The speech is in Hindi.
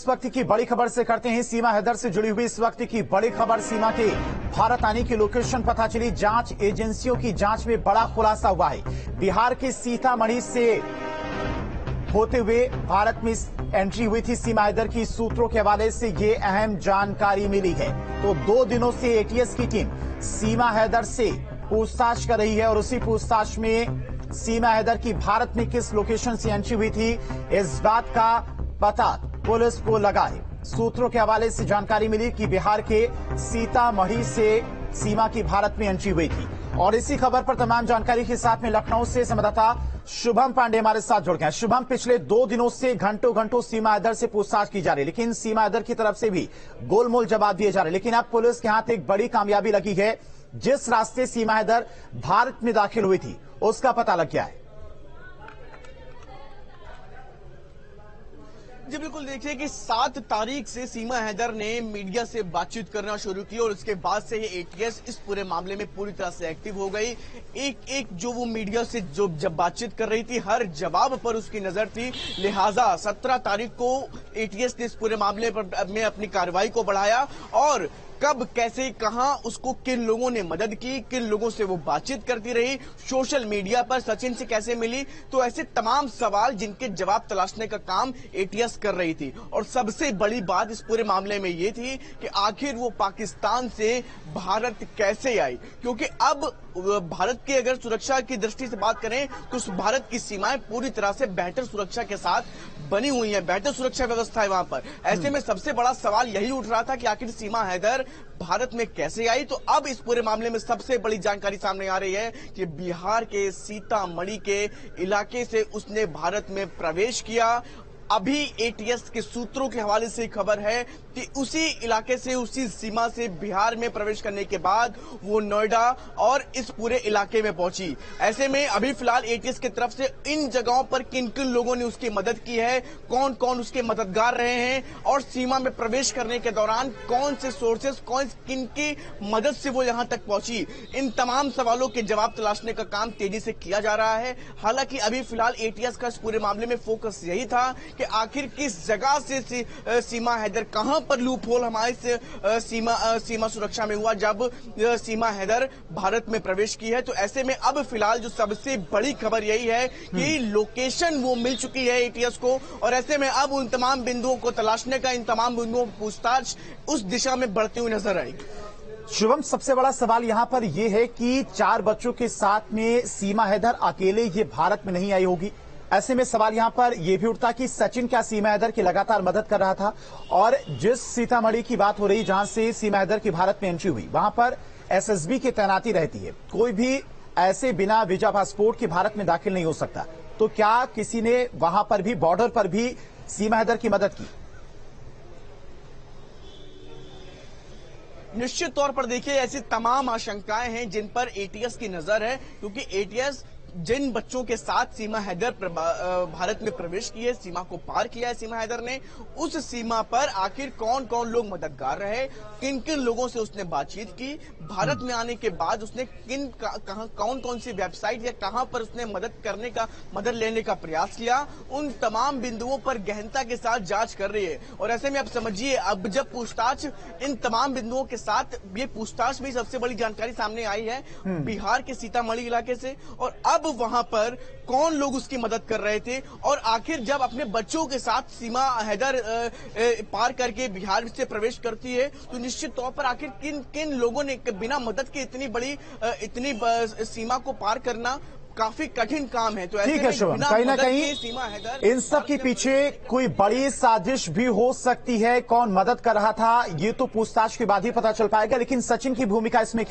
वक्त की बड़ी खबर से करते हैं। सीमा हैदर से जुड़ी हुई इस वक्त की बड़ी खबर। सीमा के भारत आने की लोकेशन पता चली। जांच एजेंसियों की जांच में बड़ा खुलासा हुआ है। बिहार के सीतामढ़ी से होते हुए भारत में एंट्री हुई थी सीमा हैदर की। सूत्रों के हवाले से ये अहम जानकारी मिली है। तो 2 दिनों से एटीएस की टीम सीमा हैदर से पूछताछ कर रही है और उसी पूछताछ में सीमा हैदर की भारत में किस लोकेशन से एंट्री हुई थी, इस बात का पता पुलिस को लगा है। सूत्रों के हवाले से जानकारी मिली कि बिहार के सीतामढ़ी से सीमा की भारत में एंट्री हुई थी। और इसी खबर पर तमाम जानकारी के साथ में लखनऊ से संवाददाता शुभम पांडे हमारे साथ जुड़ गए। शुभम, पिछले 2 दिनों से घंटों सीमा हैदर से पूछताछ की जा रही है, लेकिन सीमा हैदर की तरफ से भी गोलमोल जवाब दिए जा रहे हैं। लेकिन अब पुलिस के हाथ एक बड़ी कामयाबी लगी है। जिस रास्ते सीमा हैदर भारत में दाखिल हुई थी उसका पता लग गया है। जी बिल्कुल, देखिए कि 7 तारीख से सीमा हैदर ने मीडिया से बातचीत करना शुरू की और उसके बाद से ये एटीएस इस पूरे मामले में पूरी तरह से एक्टिव हो गई। एक जो वो मीडिया से जब बातचीत कर रही थी, हर जवाब पर उसकी नजर थी। लिहाजा 17 तारीख को एटीएस ने इस पूरे मामले में अपनी कार्रवाई को बढ़ाया और कब, कैसे, कहां, उसको किन लोगों ने मदद की, किन लोगों से वो बातचीत करती रही, सोशल मीडिया पर सचिन से कैसे मिली, तो ऐसे तमाम सवाल जिनके जवाब तलाशने का काम एटीएस कर रही थी। और सबसे बड़ी बात इस पूरे मामले में ये थी कि आखिर वो पाकिस्तान से भारत कैसे आई, क्योंकि अब भारत की अगर सुरक्षा की दृष्टि से बात करें तो भारत की सीमाएं पूरी तरह से बेहतर सुरक्षा के साथ बनी हुई है, बेहतर सुरक्षा व्यवस्था है वहां पर। ऐसे में सबसे बड़ा सवाल यही उठ रहा था कि आखिर सीमा हैदर भारत में कैसे आई। तो अब इस पूरे मामले में सबसे बड़ी जानकारी सामने आ रही है कि बिहार के सीतामढ़ी के इलाके से उसने भारत में प्रवेश किया। अभी एटीएस के सूत्रों के हवाले से खबर है कि उसी इलाके से, उसी सीमा से बिहार में प्रवेश करने के बाद वो नोएडा और इस पूरे इलाके में पहुंची। ऐसे में अभी फिलहाल एटीएस की तरफ से इन जगहों पर किन किन लोगों ने उसकी मदद की है, कौन कौन उसके मददगार रहे हैं और सीमा में प्रवेश करने के दौरान कौन से सोर्सेस, किन की मदद से वो यहां तक पहुंची, इन तमाम सवालों के जवाब तलाशने का काम तेजी से किया जा रहा है। हालांकि अभी फिलहाल एटीएस का इस पूरे मामले में फोकस यही था कि आखिर किस जगह से सीमा हैदर, कहां पर लूप होल हमारे से सीमा सुरक्षा में हुआ जब सीमा हैदर भारत में प्रवेश की है। तो ऐसे में अब फिलहाल जो सबसे बड़ी खबर यही है कि लोकेशन वो मिल चुकी है एटीएस को और ऐसे में अब उन तमाम बिंदुओं को तलाशने का, इन तमाम बिंदुओं की पूछताछ उस दिशा में बढ़ती हुई नजर आएगी। शुभम, सबसे बड़ा सवाल यहां पर यह है कि 4 बच्चों के साथ में सीमा हैदर अकेले ये भारत में नहीं आई होगी। ऐसे में सवाल यहां पर यह भी उठता कि सचिन क्या सीमा हैदर की लगातार मदद कर रहा था। और जिस सीतामढ़ी की बात हो रही जहां से सीमा हैदर की भारत में एंट्री हुई, वहां पर एसएसबी की तैनाती रहती है। कोई भी ऐसे बिना वीजा पासपोर्ट के भारत में दाखिल नहीं हो सकता। तो क्या किसी ने वहां पर भी, बॉर्डर पर भी सीमा हैदर की मदद की? निश्चित तौर पर देखिए, ऐसी तमाम आशंकाएं हैं जिन पर एटीएस की नजर है, क्योंकि एटीएस जिन बच्चों के साथ सीमा हैदर भारत में प्रवेश की है, सीमा को पार किया है सीमा हैदर ने, उस सीमा पर आखिर कौन कौन लोग मददगार रहे, किन किन लोगों से उसने बातचीत की, भारत में आने के बाद उसने कौन कौन सी वेबसाइट या कहां पर उसने मदद लेने का प्रयास किया, उन तमाम बिंदुओं पर गहनता के साथ जांच कर रही है। और ऐसे में आप समझिए, अब जब पूछताछ इन तमाम बिंदुओं के साथ, ये पूछताछ में सबसे बड़ी जानकारी सामने आई है बिहार के सीतामढ़ी इलाके से, और अब वहां पर कौन लोग उसकी मदद कर रहे थे और आखिर जब अपने बच्चों के साथ सीमा हैदर पार करके बिहार से प्रवेश करती है तो निश्चित तौर पर आखिर किन किन लोगों ने बिना मदद के इतनी सीमा को पार करना काफी कठिन काम है। तो ठीक है शुभम, कहीं ना कहीं इन सब के पीछे कोई बड़ी साजिश भी हो सकती है। कौन मदद कर रहा था ये तो पूछताछ के बाद ही पता चल पाएगा, लेकिन सचिन की भूमिका इसमें क्या